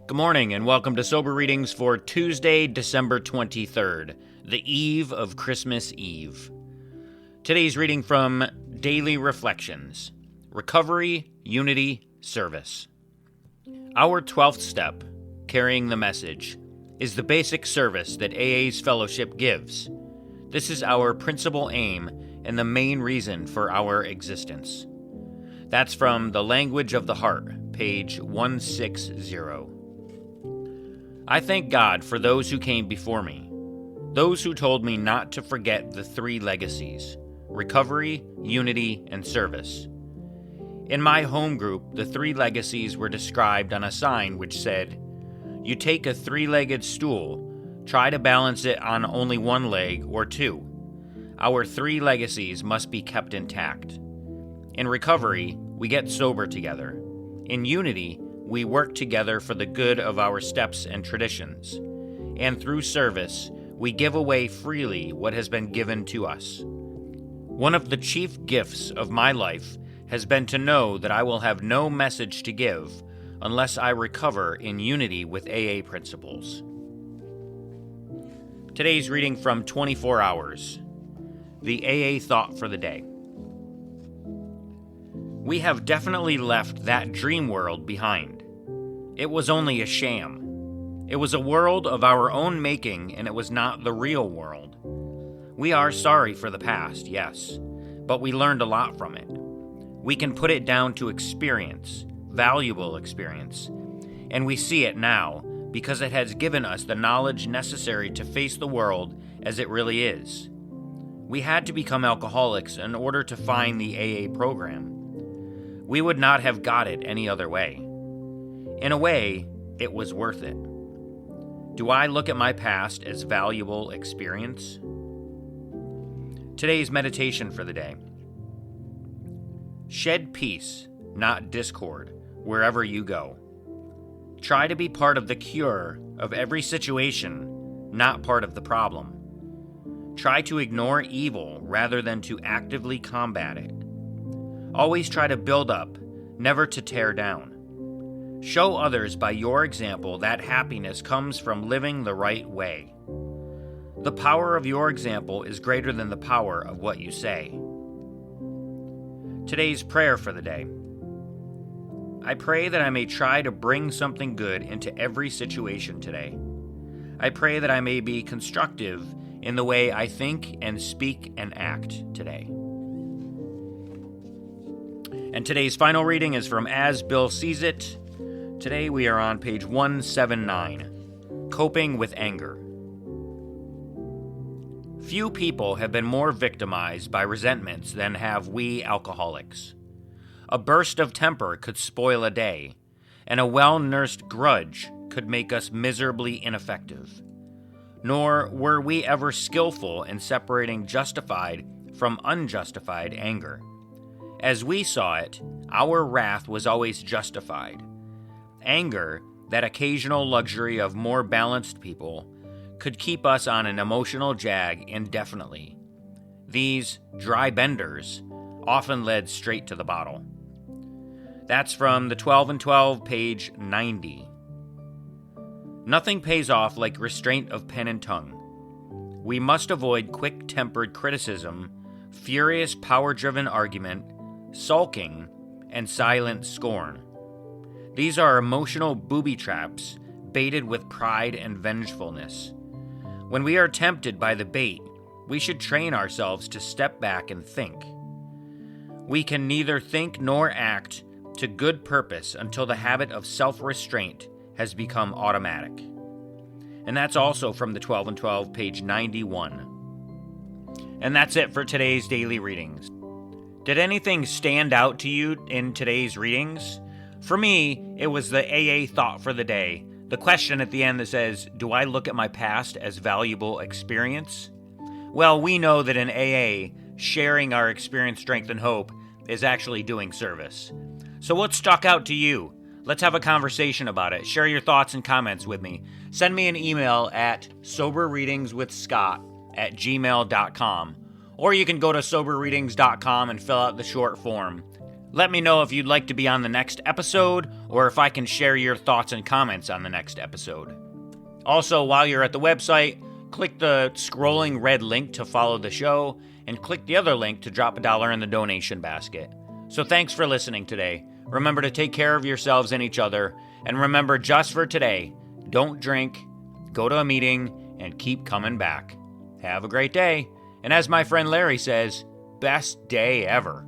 Good morning and welcome to Sober Readings for Tuesday, December 23rd, the eve of Christmas Eve. Today's reading from Daily Reflections, Recovery, Unity, Service. Our 12th step, carrying the message, is the basic service that AA's fellowship gives. This is our principal aim and the main reason for our existence. That's from The Language of the Heart, page 160. I thank God for those who came before me, those who told me not to forget the three legacies: recovery, unity, and service. In my home group, the three legacies were described on a sign which said, "You take a three-legged stool, try to balance it on only one leg or two. Our three legacies must be kept intact. In recovery, we get sober together. In unity, we work together for the good of our steps and traditions. And through service, we give away freely what has been given to us. One of the chief gifts of my life has been to know that I will have no message to give unless I recover in unity with AA principles." Today's reading from 24 Hours, the AA Thought for the Day. We have definitely left that dream world behind. It was only a sham. It was a world of our own making, and it was not the real world. We are sorry for the past, yes, but we learned a lot from it. We can put it down to experience, valuable experience, and we see it now because it has given us the knowledge necessary to face the world as it really is. We had to become alcoholics in order to find the AA program. We would not have got it any other way. In a way, it was worth it. Do I look at my past as valuable experience? Today's meditation for the day. Shed peace, not discord, wherever you go. Try to be part of the cure of every situation, not part of the problem. Try to ignore evil rather than to actively combat it. Always try to build up, never to tear down. Show others by your example that happiness comes from living the right way. The power of your example is greater than the power of what you say. Today's prayer for the day. I pray that I may try to bring something good into every situation today. I pray that I may be constructive in the way I think and speak and act today. And today's final reading is from As Bill Sees It. Today we are on page 179, Coping with Anger. Few people have been more victimized by resentments than have we alcoholics. A burst of temper could spoil a day, and a well-nursed grudge could make us miserably ineffective. Nor were we ever skillful in separating justified from unjustified anger. As we saw it, our wrath was always justified. Anger, that occasional luxury of more balanced people, could keep us on an emotional jag indefinitely. These dry benders often led straight to the bottle. That's from the 12 and 12, page 90. Nothing pays off like restraint of pen and tongue. We must avoid quick-tempered criticism, furious power-driven argument, sulking, and silent scorn. These are emotional booby traps baited with pride and vengefulness. When we are tempted by the bait, we should train ourselves to step back and think. We can neither think nor act to good purpose until the habit of self-restraint has become automatic. And that's also from the 12 and 12, page 91. And that's it for today's daily readings. Did anything stand out to you in today's readings? For me, it was the AA Thought for the Day. The question at the end that says, do I look at my past as valuable experience? Well, we know that in AA, sharing our experience, strength, and hope is actually doing service. So what stuck out to you? Let's have a conversation about it. Share your thoughts and comments with me. Send me an email at soberreadingswithscott@gmail.com. Or you can go to soberreadings.com and fill out the short form. Let me know if you'd like to be on the next episode, or if I can share your thoughts and comments on the next episode. Also, while you're at the website, click the scrolling red link to follow the show, and click the other link to drop $1 in the donation basket. So thanks for listening today. Remember to take care of yourselves and each other, and remember, just for today, don't drink, go to a meeting, and keep coming back. Have a great day, and as my friend Larry says, best day ever.